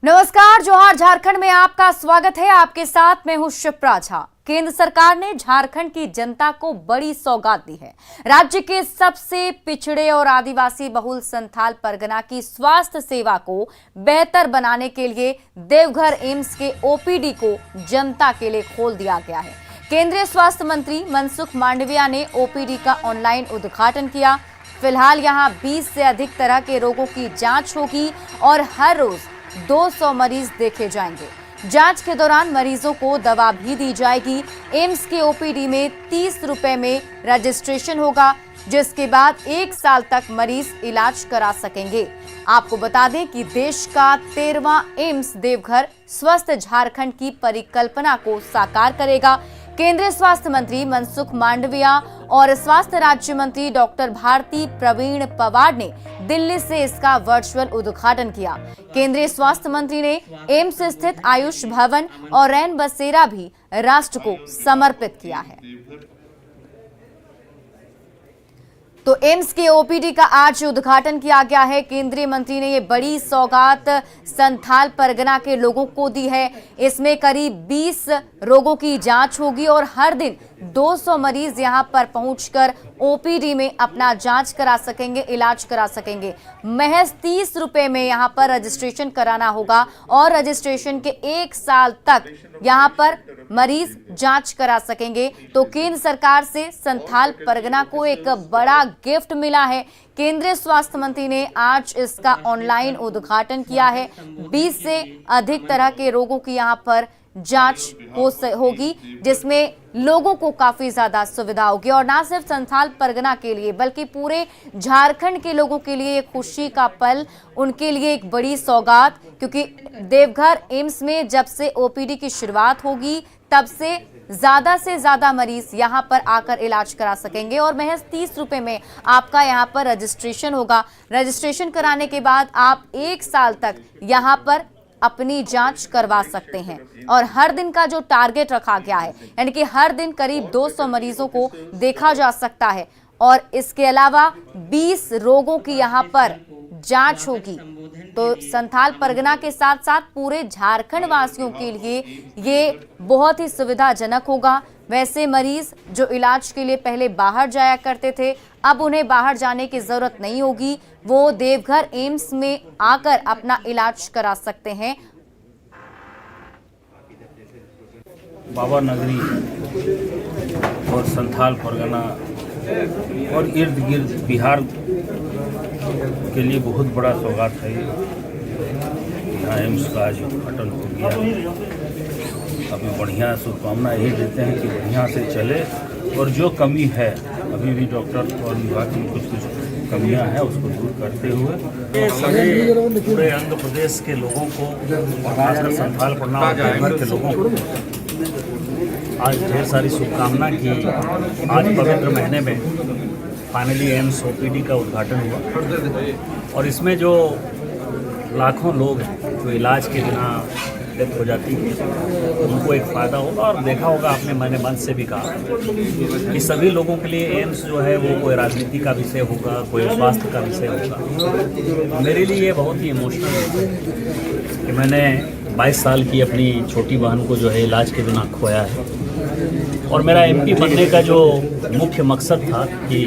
नमस्कार, जोहार झारखंड में आपका स्वागत है। आपके साथ मैं हूं शिप्रा झा। केंद्र सरकार ने झारखंड की जनता को बड़ी सौगात दी है। राज्य के सबसे पिछड़े और आदिवासी बहुल संथाल परगना की स्वास्थ्य सेवा को बेहतर बनाने के लिए देवघर एम्स के ओपीडी को जनता के लिए खोल दिया गया है। केंद्रीय स्वास्थ्य मंत्री मनसुख मांडविया ने ओपीडी का ऑनलाइन उद्घाटन किया। फिलहाल यहां 20 से अधिक तरह के रोगों की जांच होगी और हर रोज 200 मरीज देखे जाएंगे। जांच के दौरान मरीजों को दवा भी दी जाएगी। एम्स के ओपीडी में 30 रुपए में रजिस्ट्रेशन होगा, जिसके बाद 1 साल तक मरीज इलाज करा सकेंगे। आपको बता दें कि देश का 13वां एम्स देवघर स्वस्थ झारखंड की परिकल्पना को साकार करेगा। केंद्रीय स्वास्थ्य मंत्री मनसुख मांडविया और स्वास्थ्य राज्य मंत्री डॉक्टर भारती प्रवीण पवार ने दिल्ली से इसका वर्चुअल उद्घाटन किया। केंद्रीय स्वास्थ्य मंत्री ने एम्स स्थित आयुष भवन और रैन बसेरा भी राष्ट्र को समर्पित किया है। तो एम्स के ओपीडी का आज उद्घाटन किया गया है। केंद्रीय मंत्री ने ये बड़ी सौगात संथाल परगना के लोगों को दी है। इसमें करीब 20 रोगों की जांच होगी और हर दिन 200 मरीज यहां पर पहुंचकर ओपीडी में अपना जांच करा सकेंगे, इलाज करा सकेंगे। महज 30 रुपए में यहां पर रजिस्ट्रेशन कराना होगा और रजिस्ट्रेशन के 1 साल तक यहां पर मरीज जांच करा सकेंगे। तो केंद्र सरकार से संथाल परगना को एक बड़ा गिफ्ट मिला है। केंद्रीय स्वास्थ्य मंत्री ने आज इसका ऑनलाइन उद्घाटन किया है। 20 से अधिक तरह के रोगों की यहां पर जांच होगी, जिसमें लोगों को काफी ज्यादा सुविधा होगी और ना सिर्फ संथाल परगना के लिए बल्कि पूरे झारखंड के लोगों के लिए एक खुशी का पल, उनके लिए एक बड़ी सौगात। क्योंकि देवघर एम्स में जब से ओपीडी की शुरुआत होगी तब से ज्यादा मरीज यहां पर आकर इलाज करा सकेंगे और महज 30 रुपए में आपका यहां पर रजिस्ट्रेशन होगा। रजिस्ट्रेशन कराने के बाद आप 1 साल तक यहां पर अपनी जांच करवा सकते हैं और हर दिन का जो टारगेट रखा गया है, यानी कि हर दिन करीब 200 मरीजों को देखा जा सकता है और इसके अलावा 20 रोगों की यहां पर जांच होगी। तो संथाल परगना के साथ साथ पूरे झारखंड वासियों के लिए ये बहुत ही सुविधाजनक होगा। वैसे मरीज जो इलाज के लिए पहले बाहर जाया करते थे, अब उन्हें बाहर जाने की जरूरत नहीं होगी। वो देवघर एम्स में आकर अपना इलाज करा सकते हैं। बाबा नगरी और संथाल परगना और इर्द गिर्द बिहार के लिए बहुत बड़ा सौगात है। यहाँ एम्स का आज उद्घाटन हो गया। अभी बढ़िया शुभकामना यही देते हैं कि बढ़िया से चले और जो कमी है अभी भी डॉक्टर और विभाग की कुछ कमियां हैं उसको दूर करते हुए सभी पूरे आंध्र प्रदेश के लोगों को और खासकर संथाल परगना और देवघर के लोगों को आज ढेर सारी शुभकामना की। आज पवित्र महीने में फाइनली एम्स ओपीडी का उद्घाटन हुआ और इसमें जो लाखों लोग हैं जो इलाज के बिना डेथ हो जाती है, उनको एक फ़ायदा होगा। और देखा होगा आपने, मैंने मंच से भी कहा कि सभी लोगों के लिए एम्स जो है वो कोई राजनीति का विषय होगा, कोई स्वास्थ्य का विषय होगा। मेरे लिए ये बहुत ही इमोशनल है कि मैंने 22 साल की अपनी छोटी बहन को जो है इलाज के बिना खोया है और मेरा एमपी बनने का जो मुख्य मकसद था कि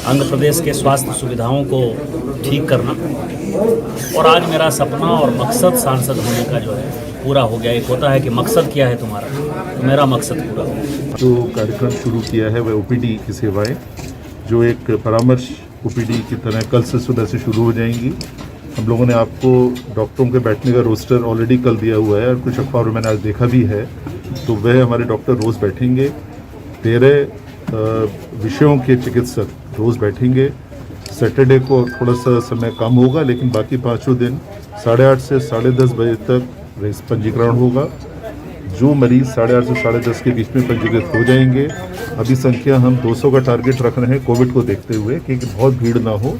आंध्र प्रदेश के स्वास्थ्य सुविधाओं को ठीक करना, और आज मेरा सपना और मकसद सांसद होने का जो है पूरा हो गया। एक होता है कि मकसद क्या है तुम्हारा, तो मेरा मकसद पूरा हो गया। जो कार्यक्रम शुरू किया है वह ओपीडी की सेवाएं, जो एक परामर्श ओपीडी की तरह कल से सुबह से शुरू हो जाएंगी। हम लोगों ने आपको डॉक्टरों के बैठने का रोस्टर ऑलरेडी कल दिया हुआ है और कुछ अखबारों में मैंने आज देखा भी है। तो वह हमारे डॉक्टर रोज़ बैठेंगे। 13 विषयों के चिकित्सक रोज़ बैठेंगे। सैटरडे को थोड़ा सा समय कम होगा, लेकिन बाकी 5 दिन 8:30 से 10:30 बजे तक पंजीकरण होगा। जो मरीज 8:30 से 10:30 के बीच में पंजीकृत हो जाएंगे, अभी संख्या हम 200 का टारगेट रख रहे हैं कोविड को देखते हुए कि बहुत भीड़ ना हो।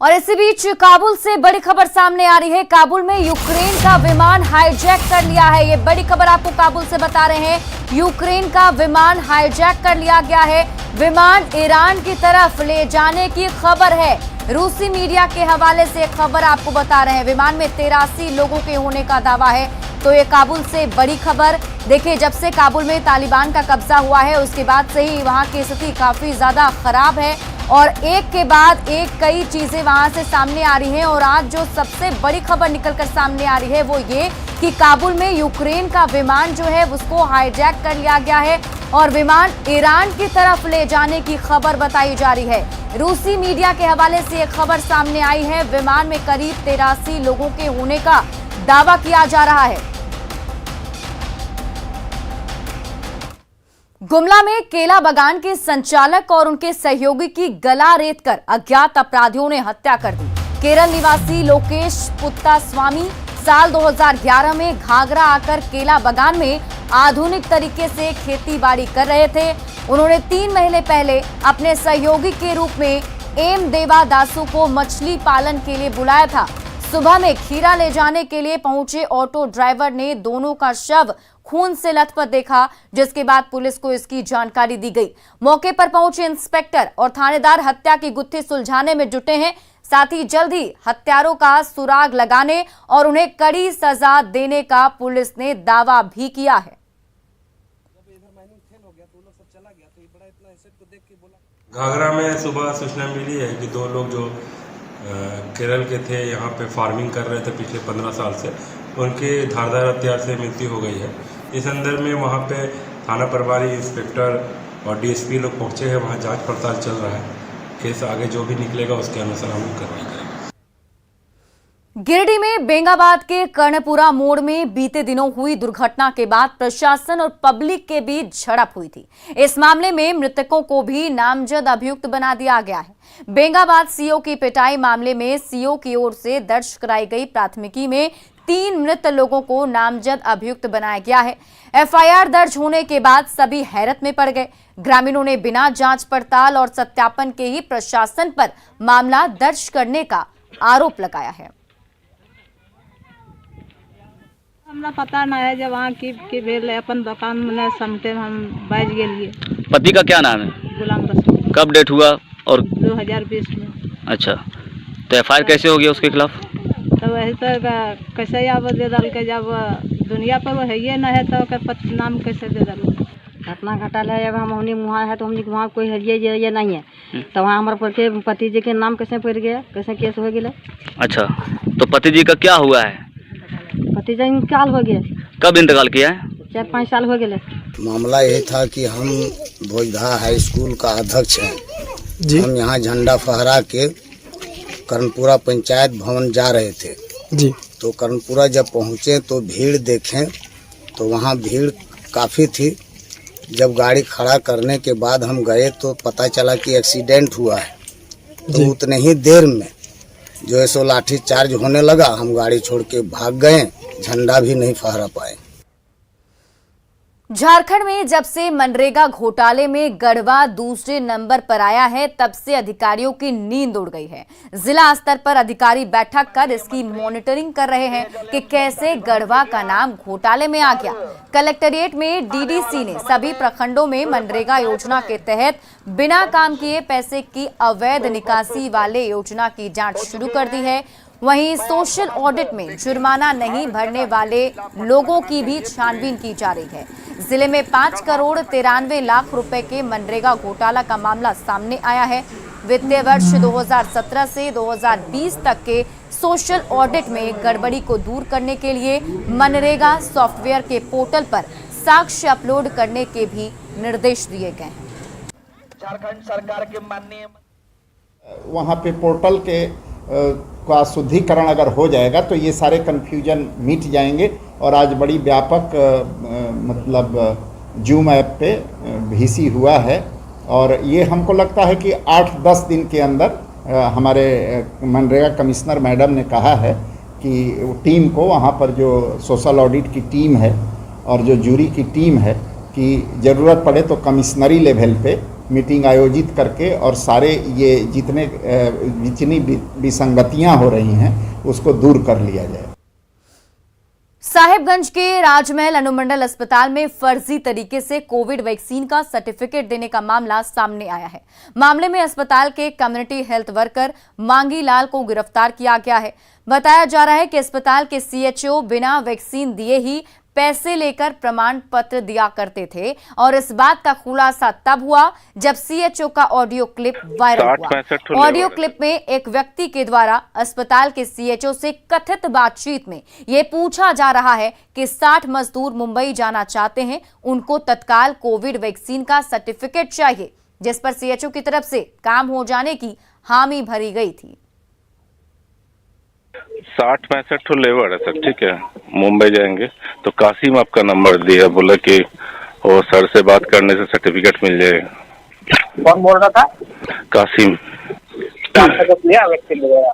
और इसी बीच काबुल से बड़ी खबर सामने आ रही है। काबुल में यूक्रेन का विमान हाईजैक कर लिया है। ये बड़ी खबर आपको काबुल से बता रहे हैं। यूक्रेन का विमान हाईजैक कर लिया गया है। विमान ईरान की तरफ ले जाने की खबर है। रूसी मीडिया के हवाले से एक खबर आपको बता रहे हैं। विमान में 83 लोगों के होने का दावा है। तो ये काबुल से बड़ी खबर। देखिए, जब से काबुल में तालिबान का कब्जा हुआ है उसके बाद से ही वहां की स्थिति काफी ज्यादा खराब है और एक के बाद एक कई चीजें वहां से सामने आ रही हैं। और आज जो सबसे बड़ी खबर निकलकर सामने आ रही है वो ये कि काबुल में यूक्रेन का विमान जो है उसको हाईजैक कर लिया गया है और विमान ईरान की तरफ ले जाने की खबर बताई जा रही है। रूसी मीडिया के हवाले से एक खबर सामने आई है। विमान में करीब 83 लोगों के होने का दावा किया जा रहा है। गुमला में केला बागान के संचालक और उनके सहयोगी की गला रेतकर अज्ञात अपराधियों ने हत्या कर दी। केरल निवासी लोकेश पुत्तास्वामी साल 2011 में घाघरा आकर केला बागान में आधुनिक तरीके से खेती बाड़ी कर रहे थे। उन्होंने 3 महीने पहले अपने सहयोगी के रूप में एम देवा दासू को मछली पालन के लिए बुलाया था। सुबह में खीरा ले जाने के लिए पहुंचे ऑटो ड्राइवर ने दोनों का शव खून से लथपथ देखा, जिसके बाद पुलिस को इसकी जानकारी दी गई। मौके पर पहुंचे इंस्पेक्टर और थानेदार हत्या की गुत्थी सुलझाने में जुटे हैं। साथ ही जल्द ही हत्यारों का सुराग लगाने और उन्हें कड़ी सजा देने का पुलिस ने दावा भी किया है। घाघरा में सुबह सूचना मिली है कि 2 लोग जो केरल के थे, यहाँ पे फार्मिंग कर रहे थे पिछले 15 साल से, उनके धारदार हथियार से मृत्यु हो गई है। इस संदर्भ में वहाँ पे थाना प्रभारी, इंस्पेक्टर और डीएसपी लोग पहुँचे हैं। वहाँ जांच पड़ताल चल रहा है। केस आगे जो भी निकलेगा उसके अनुसार हम कार्रवाई करेंगे। गिरिडीह में बेंगाबाद के कर्णपुरा मोड़ में बीते दिनों हुई दुर्घटना के बाद प्रशासन और पब्लिक के बीच झड़प हुई थी। इस मामले में मृतकों को भी नामजद अभियुक्त बना दिया गया है। बेंगाबाद सीओ की पिटाई मामले में सीओ की ओर से दर्ज कराई गई प्राथमिकी में 3 मृत लोगों को नामजद अभियुक्त बनाया गया है। एफआईआर दर्ज होने के बाद सभी हैरत में पड़ गए। ग्रामीणों ने बिना जांच पड़ताल और सत्यापन के ही प्रशासन पर मामला दर्ज करने का आरोप लगाया है। हमरा पता ना है जब वहाँ की भेल अपन दुकान में समटे हम बैठ गए। पति का क्या नाम है? गुलाम रसूल। कब डेट हुआ? और 2020 में। अच्छा, तो एफआईआर कैसे हो गया उसके खिलाफ? तो वही तो कैसे अब दे डाल के, जब दुनिया पर वो है ये ना है तो नाम कैसे दे डाल। घटना घटल है, जब हम हमने वहाँ है तो हमने वहाँ कोई है ये नहीं है, तो वहाँ हमारे पति जी के नाम कैसे पड़ गया, कैसे केस हो गया। अच्छा, तो पति जी का क्या हुआ है? पति जी इंतकाल हो गया। कब इंतकाल किया है? 4-5 साल हो गए। मामला यही था कि हम भोजधा हाई स्कूल का अध्यक्ष हैं जी। हम यहाँ झंडा फहरा के कर्णपुरा पंचायत भवन जा रहे थे जी। तो कर्णपुरा जब पहुँचे तो भीड़ देखें तो वहाँ भीड़ काफ़ी थी। जब गाड़ी खड़ा करने के बाद हम गए तो पता चला कि एक्सीडेंट हुआ है। तो उतने ही देर में जो है सो लाठी चार्ज होने लगा। हम गाड़ी छोड़ के भाग गए, झंडा भी नहीं फहरा पाए। झारखंड में जब से मनरेगा घोटाले में गढ़वा दूसरे नंबर पर आया है, तब से अधिकारियों की नींद उड़ गई है। जिला स्तर पर अधिकारी बैठक कर इसकी मॉनिटरिंग कर रहे हैं कि कैसे गढ़वा का नाम घोटाले में आ गया। कलेक्टेरिएट में डीडीसी ने सभी प्रखंडों में मनरेगा योजना के तहत बिना काम किए पैसे की अवैध निकासी वाले योजना की जांच शुरू कर दी है। वहीं सोशल ऑडिट में जुर्माना नहीं भरने वाले लोगों की भी छानबीन की जा रही है। जिले में 5 करोड़ 93 लाख रुपए के मनरेगा घोटाला का मामला सामने आया है। वित्तीय वर्ष 2017 से 2020 तक के सोशल ऑडिट में गड़बड़ी को दूर करने के लिए मनरेगा सॉफ्टवेयर के पोर्टल पर साक्ष्य अपलोड करने के भी निर्देश दिए गए हैं। झारखंड सरकार के माननीय वहाँ पे पोर्टल के का शुद्धिकरण अगर हो जाएगा तो ये सारे कन्फ्यूजन मिट जाएंगे। और आज बड़ी व्यापक मतलब जूम ऐप पे वीसी हुआ है और ये हमको लगता है कि 8-10 दिन के अंदर हमारे मनरेगा कमिश्नर मैडम ने कहा है कि टीम को वहाँ पर जो सोशल ऑडिट की टीम है और जो जूरी की टीम है कि ज़रूरत पड़े तो कमिश्नरी लेवल पे मीटिंग आयोजित करके और सारे ये जितनी विसंगतियाँ हो रही हैं उसको दूर कर लिया जाए। साहिबगंज के राजमहल अनुमंडल अस्पताल में फर्जी तरीके से कोविड वैक्सीन का सर्टिफिकेट देने का मामला सामने आया है। मामले में अस्पताल के कम्युनिटी हेल्थ वर्कर मांगी लाल को गिरफ्तार किया गया है। बताया जा रहा है कि अस्पताल के सीएचओ बिना वैक्सीन दिए ही पैसे लेकर प्रमाण पत्र दिया करते थे और इस बात का खुलासा तब हुआ जब सीएचओ का ऑडियो क्लिप वायरल हुआ। ऑडियो क्लिप में एक व्यक्ति के द्वारा अस्पताल के सीएचओ से कथित बातचीत में ये पूछा जा रहा है कि 60 मजदूर मुंबई जाना चाहते हैं, उनको तत्काल कोविड वैक्सीन का सर्टिफिकेट चाहिए, जिस पर सीएचओ की तरफ से काम हो जाने की हामी भरी गई थी। 60-65 लेबर है सर, ठीक है, मुंबई जाएंगे तो कासिम आपका नंबर दिया, बोला कि वो सर से बात करने से सर्टिफिकेट मिल जाएगा। कौन बोल रहा था? कासिम। लिया वैक्सीन वगैरह?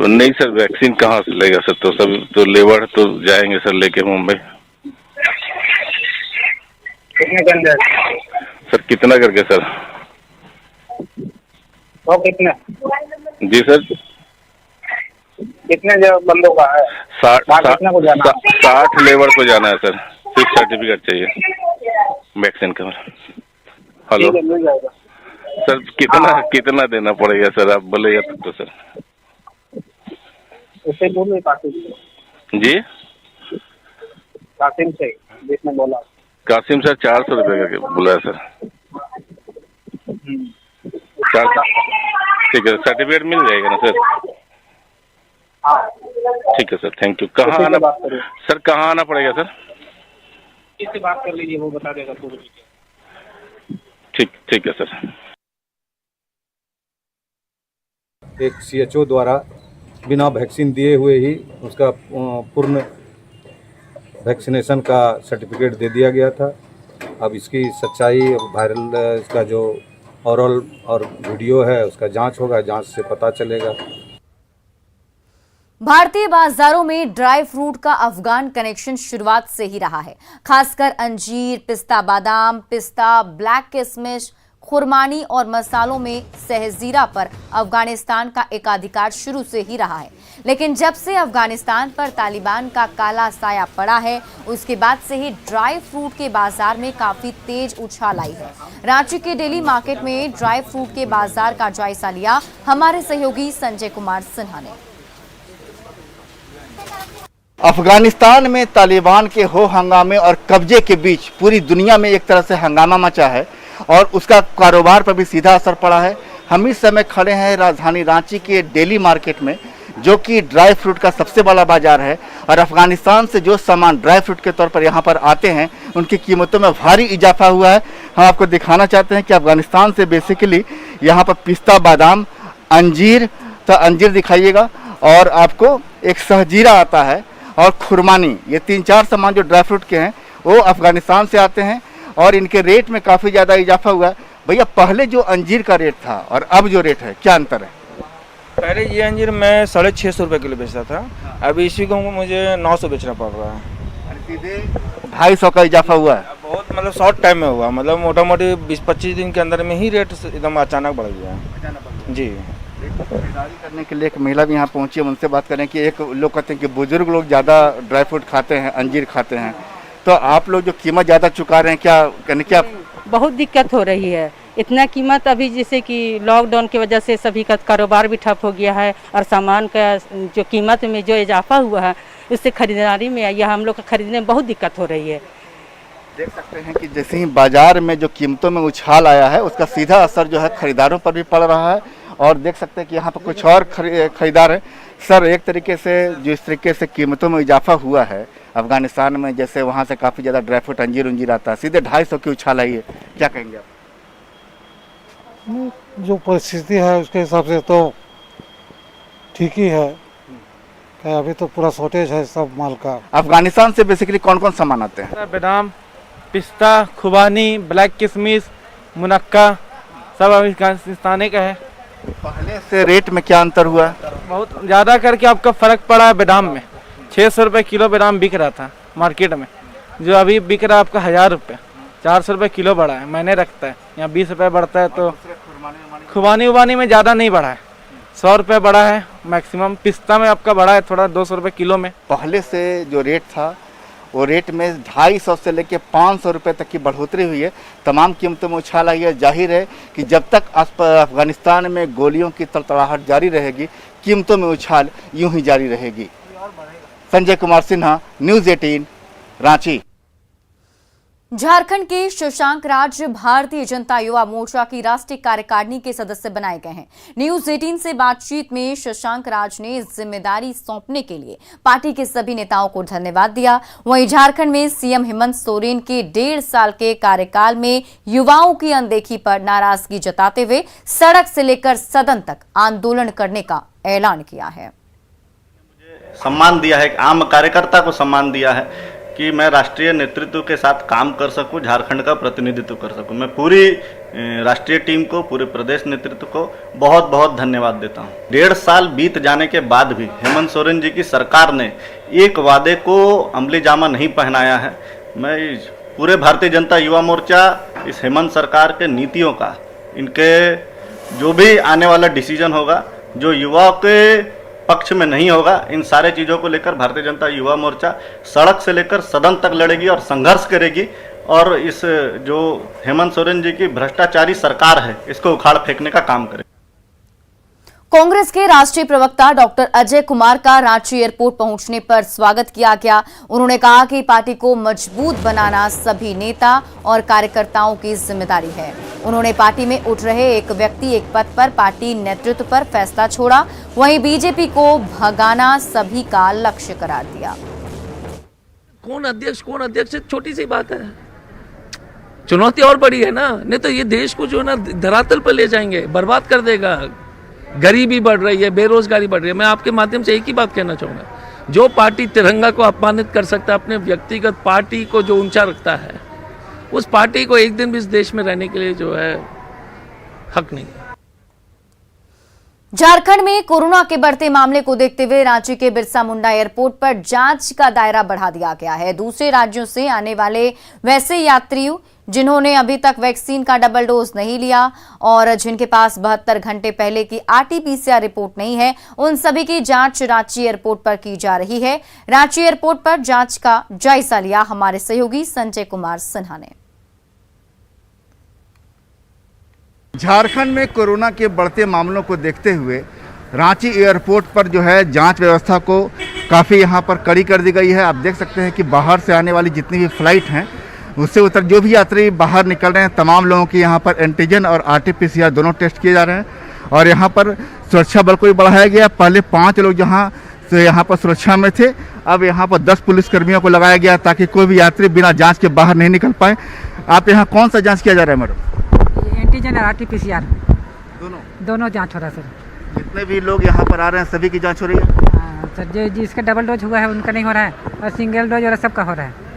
नहीं सर, वैक्सीन कहाँ से लेगा सर, तो सब तो लेबर तो जाएंगे सर लेके मुंबई। कितने के अंदर सर? कितना करके सर? वो कितने? जी सर, कितने बंदों का है? 60 लेबर को जाना है सर, सिर्फ सर्टिफिकेट चाहिए वैक्सीन का। हेलो सर, कितना देना पड़ेगा सर, आप बोलेगा तो सर। उससे बोलो कासिम जी, कासिम से जिसने बोला। कासिम सर 400 रुपये का बोला है सर। 400, ठीक है, सर्टिफिकेट मिल जाएगा ना सर? ठीक है सर, थैंक यू। कहाँ आना सर, कहाँ आना पड़ेगा सर? किससे बात कर लीजिए, वो बता देगा पूरी। ठीक है सर। एक सीएचओ द्वारा बिना वैक्सीन दिए हुए ही उसका पूर्ण वैक्सीनेशन का सर्टिफिकेट दे दिया गया था। अब इसकी सच्चाई वायरल, इसका जो ओरल और वीडियो है उसका जांच होगा, जांच से पता चलेगा। भारतीय बाजारों में ड्राई फ्रूट का अफगान कनेक्शन शुरुआत से ही रहा है। खासकर अंजीर, पिस्ता बादाम, पिस्ता, ब्लैक किशमिश, खुरमानी और मसालों में सहजीरा पर अफगानिस्तान का एकाधिकार शुरू से ही रहा है। लेकिन जब से अफगानिस्तान पर तालिबान का काला साया पड़ा है, उसके बाद से ही ड्राई फ्रूट के बाजार में काफी तेज उछाल आई है। रांची के डेली मार्केट में ड्राई फ्रूट के बाजार का जायजा लिया हमारे सहयोगी संजय कुमार सिन्हा ने। अफगानिस्तान में तालिबान के हो हंगामे और कब्जे के बीच पूरी दुनिया में एक तरह से हंगामा मचा है और उसका कारोबार पर भी सीधा असर पड़ा है। हम इस समय खड़े हैं राजधानी रांची के डेली मार्केट में, जो कि ड्राई फ्रूट का सबसे बड़ा बाजार है और अफगानिस्तान से जो सामान ड्राई फ्रूट के तौर पर यहाँ पर आते हैं उनकी कीमतों में भारी इजाफा हुआ है। हम आपको दिखाना चाहते हैं कि अफगानिस्तान से बेसिकली यहाँ पर पिस्ता बादाम, अंजीर, तो अंजीर दिखाइएगा, और आपको एक सहजीरा आता है और खुरमानी, ये 3-4 सामान जो ड्राई फ्रूट के हैं वो अफगानिस्तान से आते हैं और इनके रेट में काफ़ी ज़्यादा इजाफा हुआ है। भैया, पहले जो अंजीर का रेट था और अब जो रेट है, क्या अंतर है? पहले ये अंजीर मैं 650 रुपये किलो बेचता था, अभी इसी को मुझे 900 बेचना पड़ रहा है। सीधे 250 का इजाफा हुआ है। बहुत मतलब शॉर्ट टाइम में हुआ, मतलब मोटा मोटी 20-25 दिन के अंदर में ही रेट एकदम अचानक बढ़ गया है जी। खरीदारी करने के लिए एक महिला भी यहाँ पहुँची है, उनसे बात करें कि एक लोग कहते हैं कि बुजुर्ग लोग ज़्यादा ड्राई फ्रूट खाते हैं, अंजीर खाते हैं, तो आप लोग जो कीमत ज़्यादा चुका रहे हैं, क्या कहने क्या? बहुत दिक्कत हो रही है, इतना कीमत अभी जैसे कि लॉकडाउन की वजह से सभी का कारोबार भी ठप हो गया है और सामान का जो कीमत में जो इजाफा हुआ है उससे खरीदारी में या हम लोग का खरीदने में बहुत दिक्कत हो रही है। देख सकते हैं कि जैसे ही बाजार में जो कीमतों में उछाल आया है उसका सीधा असर जो है खरीदारों पर भी पड़ रहा है। और देख सकते हैं कि यहाँ पर कुछ और खरीदार हैं। सर, एक तरीके से जो इस तरीके से कीमतों में इजाफा हुआ है अफगानिस्तान में, जैसे वहाँ से काफ़ी ज़्यादा ड्राई फ्रूट अंजीर आता है, सीधे 250 की उछाल आई है, क्या कहेंगे आप? जो परिस्थिति है उसके हिसाब से तो ठीक ही है, अभी तो पूरा शॉर्टेज है सब माल का। अफगानिस्तान से बेसिकली कौन कौन सामान आते हैं? बादाम, पिस्ता, खुबानी, ब्लैक किशमिश, मुनक्का, सब अफगानिस्तान का है। पहले से रेट में क्या अंतर हुआ है? बहुत ज़्यादा करके आपका फ़र्क पड़ा है बादाम में। 600 रुपये किलो बादाम बिक रहा था मार्केट में, जो अभी बिक रहा है आपका 1000 रुपये, 400 रुपये किलो बढ़ा है। मैंने रखता है यहाँ 20 रुपये बढ़ता है, तो खुबानी उबानी में ज़्यादा नहीं बढ़ा है, 100 रुपये बढ़ा है मैक्सिमम। पिस्ता में आपका बढ़ा है थोड़ा 200 रुपये किलो में। पहले से जो रेट था वो रेट में 250 से लेकर 500 रुपये तक की बढ़ोतरी हुई है। तमाम कीमतों में उछाल आई है। जाहिर है कि जब तक अफगानिस्तान में गोलियों की तड़तड़ाहट जारी रहेगी, कीमतों में उछाल यूं ही जारी रहेगी। संजय कुमार सिन्हा, न्यूज़ 18, रांची। झारखंड के शशांक राज भारतीय जनता युवा मोर्चा की राष्ट्रीय कार्यकारिणी के सदस्य बनाए गए हैं। न्यूज़ 18 से बातचीत में शशांक राज ने जिम्मेदारी सौंपने के लिए पार्टी के सभी नेताओं को धन्यवाद दिया। वहीं झारखंड में सीएम हेमंत सोरेन के 1.5 साल के कार्यकाल में युवाओं की अनदेखी पर नाराजगी जताते हुए सड़क से लेकर सदन तक आंदोलन करने का ऐलान किया है। सम्मान दिया है, आम कार्यकर्ता को सम्मान दिया है कि मैं राष्ट्रीय नेतृत्व के साथ काम कर सकूं, झारखंड का प्रतिनिधित्व कर सकूं। मैं पूरी राष्ट्रीय टीम को, पूरे प्रदेश नेतृत्व को बहुत बहुत धन्यवाद देता हूं। 1.5 साल बीत जाने के बाद भी हेमंत सोरेन जी की सरकार ने एक वादे को अमली जामा नहीं पहनाया है। मैं पूरे भारतीय जनता युवा मोर्चा इस हेमंत सरकार के नीतियों का, इनके जो भी आने वाला डिसीजन होगा, जो युवाओं के पक्ष में नहीं होगा, इन सारे चीज़ों को लेकर भारतीय जनता युवा मोर्चा सड़क से लेकर सदन तक लड़ेगी और संघर्ष करेगी और इस जो हेमंत सोरेन जी की भ्रष्टाचारी सरकार है इसको उखाड़ फेंकने का काम करेगी। कांग्रेस के राष्ट्रीय प्रवक्ता डॉक्टर अजय कुमार का रांची एयरपोर्ट पहुंचने पर स्वागत किया गया। उन्होंने कहा कि पार्टी को मजबूत बनाना सभी नेता और कार्यकर्ताओं की जिम्मेदारी है। उन्होंने पार्टी में उठ रहे एक व्यक्ति एक पद पर पार्टी नेतृत्व पर फैसला छोड़ा। वहीं बीजेपी को भगाना सभी का लक्ष्य करार दिया। कौन अध्यक्ष छोटी सी बात है, चुनौती और बड़ी है ना। नहीं तो ये देश को जो है ना धरातल पर ले जाएंगे, बर्बाद कर देगा। गरीबी बढ़ रही है, बेरोजगारी बढ़ रही है। मैं आपके माध्यम से एक ही बात कहना चाहूँगा, जो पार्टी तिरंगा को अपमानित कर सकता है, अपने व्यक्तिगत पार्टी को जो ऊंचा रखता है, उस पार्टी को एक दिन भी इस देश में रहने के लिए जो है हक नहीं। झारखंड में कोरोना के बढ़ते मामले को देखते हुए रांची के बिरसा मुंडा एयरपोर्ट पर जांच का दायरा बढ़ा दिया गया है। दूसरे राज्यों से आने वाले वैसे यात्रियों जिन्होंने अभी तक वैक्सीन का डबल डोज नहीं लिया और जिनके पास 72 घंटे पहले की RT-PCR रिपोर्ट नहीं है, उन सभी की जांच रांची एयरपोर्ट पर की जा रही है। रांची एयरपोर्ट पर जांच का जायजा लिया हमारे सहयोगी संजय कुमार सिन्हा ने। झारखंड में कोरोना के बढ़ते मामलों को देखते हुए रांची एयरपोर्ट पर जो है जांच व्यवस्था को काफ़ी यहाँ पर कड़ी कर दी गई है। आप देख सकते हैं कि बाहर से आने वाली जितनी भी फ्लाइट हैं उससे उतर जो भी यात्री बाहर निकल रहे हैं, तमाम लोगों की यहाँ पर एंटीजन और RT-PCR दोनों टेस्ट किए जा रहे हैं। और यहाँ पर सुरक्षा बल को भी बढ़ाया गया। पहले 5 लोग यहाँ पर सुरक्षा में थे, अब यहाँ पर 10 पुलिसकर्मियों को लगाया गया ताकि कोई भी यात्री बिना जाँच के बाहर नहीं निकल पाए। आप यहाँ कौन सा जाँच किया जा रहा है मैडम? एंटीजन और RT-PCR दोनों जाँच हो रहा है सर। जितने भी लोग यहाँ पर आ रहे हैं सभी की जाँच हो रही है? सर जो जिसका डबल डोज हुआ है उनका नहीं हो रहा है और सिंगल डोज और सबका हो रहा है।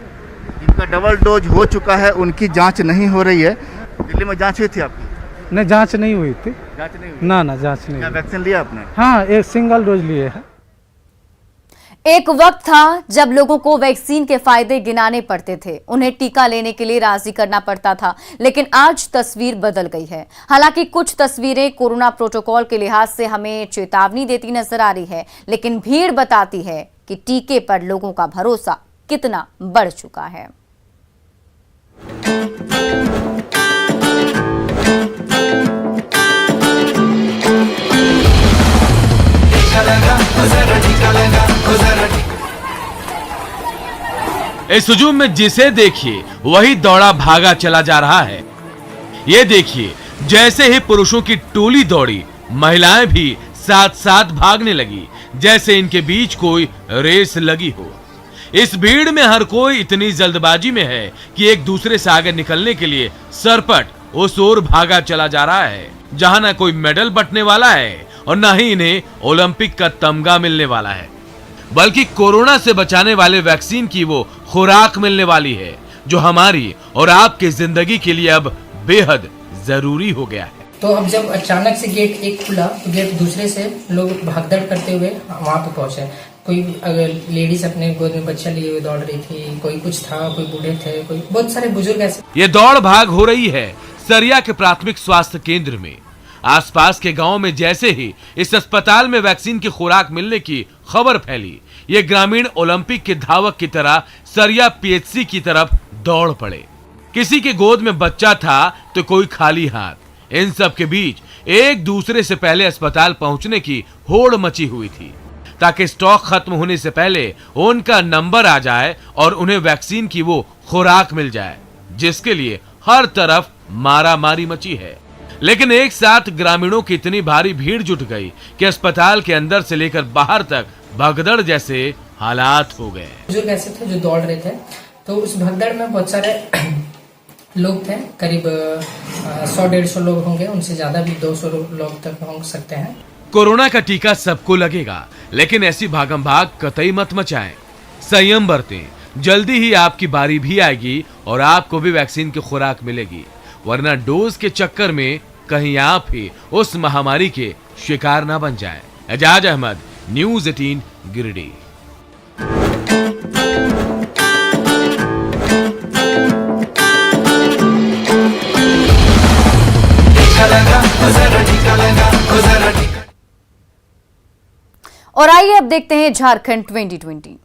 जिनका डबल डोज हो चुका है उनकी जांच नहीं हो रही है। दिल्ली में जांच हुई थी आपकी? नहीं, जांच नहीं हुई थी। जांच नहीं हुई? ना जांच नहीं। क्या वैक्सीन लिया आपने? हाँ, एक सिंगल डोज लिए है। एक वक्त था जब लोगों को वैक्सीन के फायदे गिनाने पड़ते थे, उन्हें टीका लेने के लिए राजी करना पड़ता था, लेकिन आज तस्वीर बदल गई है। हालांकि कुछ तस्वीरें कोरोना प्रोटोकॉल के लिहाज से हमें चेतावनी देती नजर आ रही है, लेकिन भीड़ बताती है कि टीके पर लोगों का भरोसा कितना बढ़ चुका है। इस हुजूम में जिसे देखिए वही दौड़ा भागा चला जा रहा है। ये देखिए, जैसे ही पुरुषों की टोली दौड़ी, महिलाएं भी साथ साथ भागने लगी, जैसे इनके बीच कोई रेस लगी हो। इस भीड़ में हर कोई इतनी जल्दबाजी में है कि एक दूसरे से आगे निकलने के लिए सरपट उस ओर भागा चला जा रहा है जहां ना कोई मेडल बंटने वाला है और ना ही इन्हें ओलंपिक का तमगा मिलने वाला है, बल्कि कोरोना से बचाने वाले वैक्सीन की वो खुराक मिलने वाली है जो हमारी और आपकी जिंदगी के लिए अब बेहद जरूरी हो गया है। तो अब जब अचानक से गेट एक खुला तो गेट दूसरे से लोग भागदड़ करते हुए वहां पे पहुंचे। कोई अगर लेडीज अपने गोद में बच्चा लिए हुए दौड़ रही थी, कोई कुछ था, कोई बूढ़े थे, कोई बहुत सारे बुजुर्ग ऐसे। ये दौड़ भाग हो रही है सरिया के प्राथमिक स्वास्थ्य केंद्र में। आसपास के गांव में जैसे ही इस अस्पताल में वैक्सीन की खुराक मिलने की खबर फैली, ये ग्रामीण ओलंपिक के धावक की तरह सरिया पीएचसी की तरफ दौड़ पड़े। किसी के गोद में बच्चा था तो कोई खाली हाथ। इन सब के बीच एक दूसरे से पहले अस्पताल पहुंचने की होड़ मची हुई थी ताकि स्टॉक खत्म होने से पहले उनका नंबर आ जाए और उन्हें वैक्सीन की वो खुराक मिल जाए, जिसके लिए हर तरफ मारामारी मची है। लेकिन एक साथ ग्रामीणों की इतनी भारी भीड़ जुट गई कि अस्पताल के अंदर से लेकर बाहर तक भगदड़ जैसे हालात हो गए। बुजुर्ग ऐसे थे जो दौड़ रहे थे, तो उस भगदड़ में बहुत सारे लोग थे, करीब 100-150 लोग होंगे, उनसे ज्यादा भी 200 लोग तक हो सकते हैं। कोरोना का टीका सबको लगेगा, लेकिन ऐसी भागम भाग कतई मत मचाएं। संयम बरतें, जल्दी ही आपकी बारी भी आएगी और आपको भी वैक्सीन की खुराक मिलेगी, वरना डोज के चक्कर में कहीं आप ही उस महामारी के शिकार ना बन जाएं। एजाज अहमद, न्यूज़ 18 गिरिडीह। और आइए अब देखते हैं झारखंड 2020।